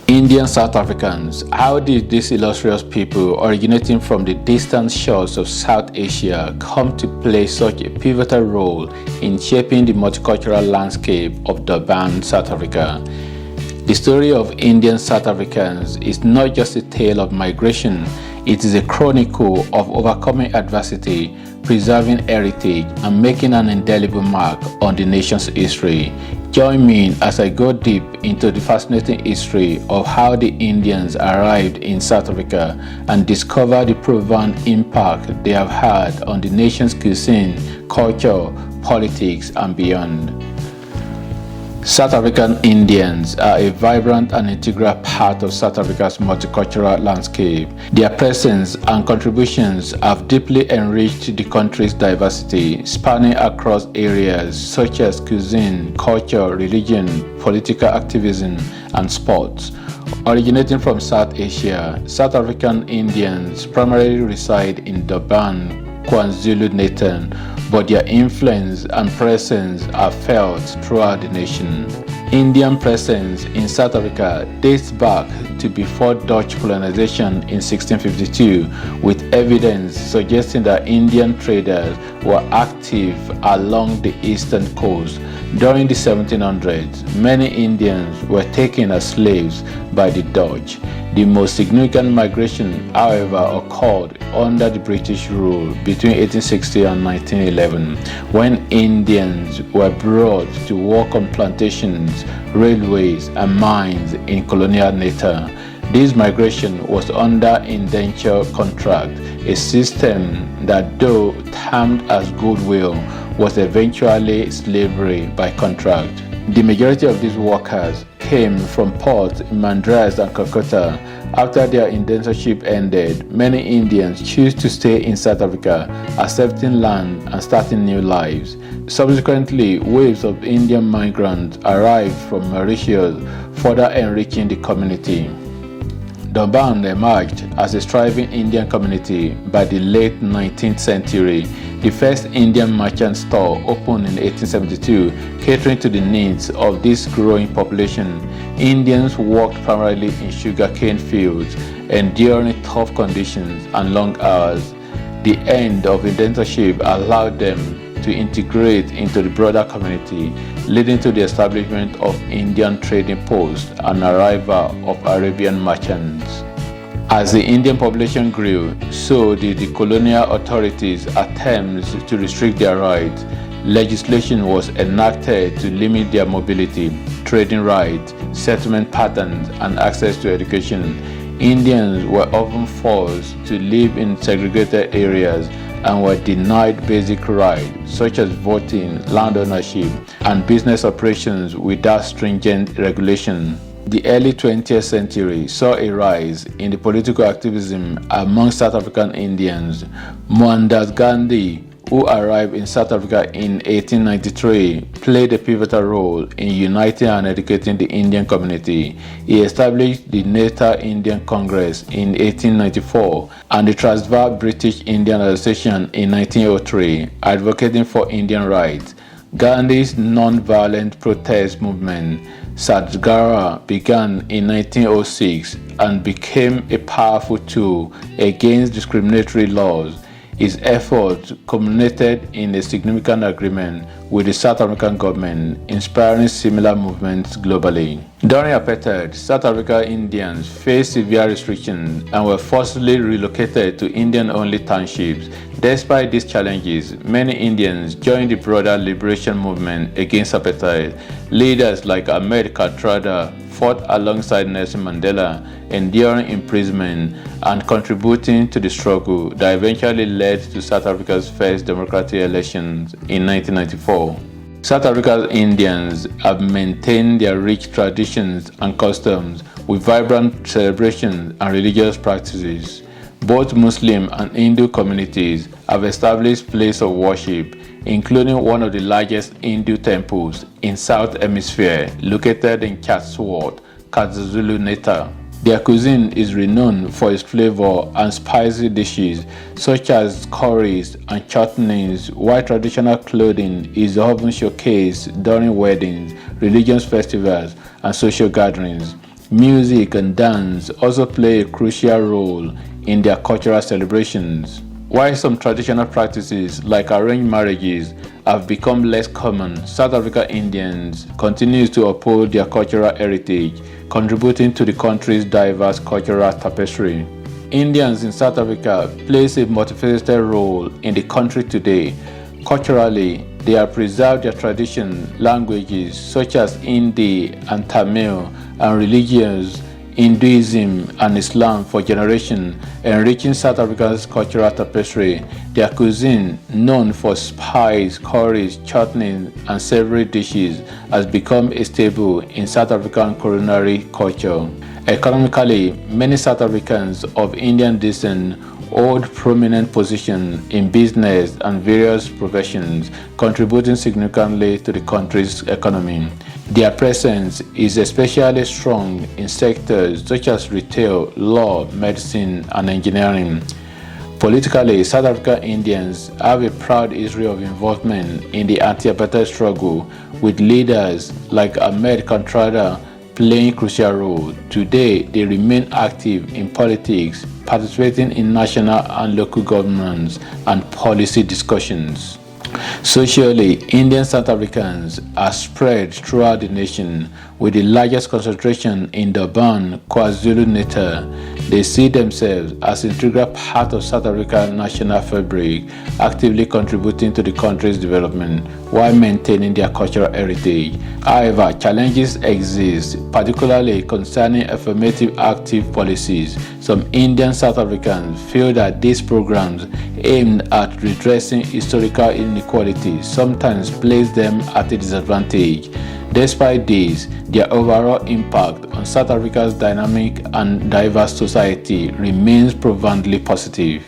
Indian South Africans. How did these illustrious people originating from the distant shores of South Asia come to play such a pivotal role in shaping the multicultural landscape of Durban, South Africa? The story of Indian South Africans is not just a tale of migration, it is a chronicle of overcoming adversity, preserving heritage, and making an indelible mark on the nation's history. Join me as I go deep into the fascinating history of how the Indians arrived in South Africa and discover the profound impact they have had on the nation's cuisine, culture, politics, and beyond. South African Indians are a vibrant and integral part of South Africa's multicultural landscape. Their presence and contributions have deeply enriched the country's diversity, spanning across areas such as cuisine, culture, religion, political activism, and sports. Originating from South Asia, South African Indians primarily reside in Durban, KwaZulu-Natal, but their influence and presence are felt throughout the nation. Indian presence in South Africa dates back to before Dutch colonization in 1652, with evidence suggesting that Indian traders were active along the eastern coast. During the 1700s, many Indians were taken as slaves by the Dutch. The most significant migration, however, occurred under the British rule between 1860 and 1911, when Indians were brought to work on plantations, railways, and mines in colonial Natal. This migration was under indentured contract, a system that, though termed as goodwill, was eventually slavery by contract. The majority of these workers came from ports in Madras and Calcutta. After their indentureship ended, many Indians chose to stay in South Africa, accepting land and starting new lives. Subsequently, waves of Indian migrants arrived from Mauritius, further enriching the community. Durban emerged as a thriving Indian community by the late 19th century. The first Indian merchant store opened in 1872, catering to the needs of this growing population. Indians worked primarily in sugarcane fields, enduring tough conditions and long hours. The end of indentureship allowed them to integrate into the broader community, leading to the establishment of Indian trading posts and arrival of Arabian merchants. As the Indian population grew, so did the colonial authorities' attempts to restrict their rights. Legislation was enacted to limit their mobility, trading rights, settlement patterns, and access to education. Indians were often forced to live in segregated areas and were denied basic rights such as voting, land ownership, and business operations without stringent regulation. The early 20th century saw a rise in the political activism among South African Indians. Mohandas Gandhi, who arrived in South Africa in 1893, played a pivotal role in uniting and educating the Indian community. He established the Natal Indian Congress in 1894 and the Transvaal British Indian Association in 1903, advocating for Indian rights. Gandhi's non-violent protest movement, Satyagraha, began in 1906 and became a powerful tool against discriminatory laws. His efforts culminated in a significant agreement with the South African government, inspiring similar movements globally. During apartheid, South African Indians faced severe restrictions and were forcibly relocated to Indian-only townships. Despite these challenges, many Indians joined the broader liberation movement against apartheid. Leaders like Ahmed Kathrada fought alongside Nelson Mandela, enduring imprisonment and contributing to the struggle that eventually led to South Africa's first democratic elections in 1994. South Africa's Indians have maintained their rich traditions and customs with vibrant celebrations and religious practices. Both Muslim and Hindu communities have established places of worship, including one of the largest Hindu temples in South Hemisphere, located in Chatsworth, KwaZulu-Natal. Their cuisine is renowned for its flavor and spicy dishes such as curries and chutneys, while traditional clothing is often showcased during weddings, religious festivals, and social gatherings. Music and dance also play a crucial role in their cultural celebrations. While some traditional practices like arranged marriages have become less common, South African Indians continue to uphold their cultural heritage, contributing to the country's diverse cultural tapestry. Indians in South Africa play a multifaceted role in the country today. Culturally, they have preserved their traditions, languages such as Hindi and Tamil, and religions, Hinduism and Islam for generations, enriching South Africa's cultural tapestry. Their cuisine, known for spice, curries, chutneys, and savory dishes, has become a staple in South African culinary culture. Economically, many South Africans of Indian descent hold prominent positions in business and various professions, contributing significantly to the country's economy. Their presence is especially strong in sectors such as retail, law, medicine, and engineering. Politically, South African Indians have a proud history of involvement in the anti-apartheid struggle, with leaders like Ahmed Contrada playing a crucial role. Today, they remain active in politics, participating in national and local governments and policy discussions. Socially, Indian South Africans are spread throughout the nation, with the largest concentration in Durban, KwaZulu-Natal. They see themselves as an integral part of South Africa's national fabric, actively contributing to the country's development while maintaining their cultural heritage. However, challenges exist, particularly concerning affirmative active policies. Some Indian South Africans feel that these programs aimed at redressing historical inequalities sometimes place them at a disadvantage. Despite this, their overall impact on South Africa's dynamic and diverse society remains profoundly positive.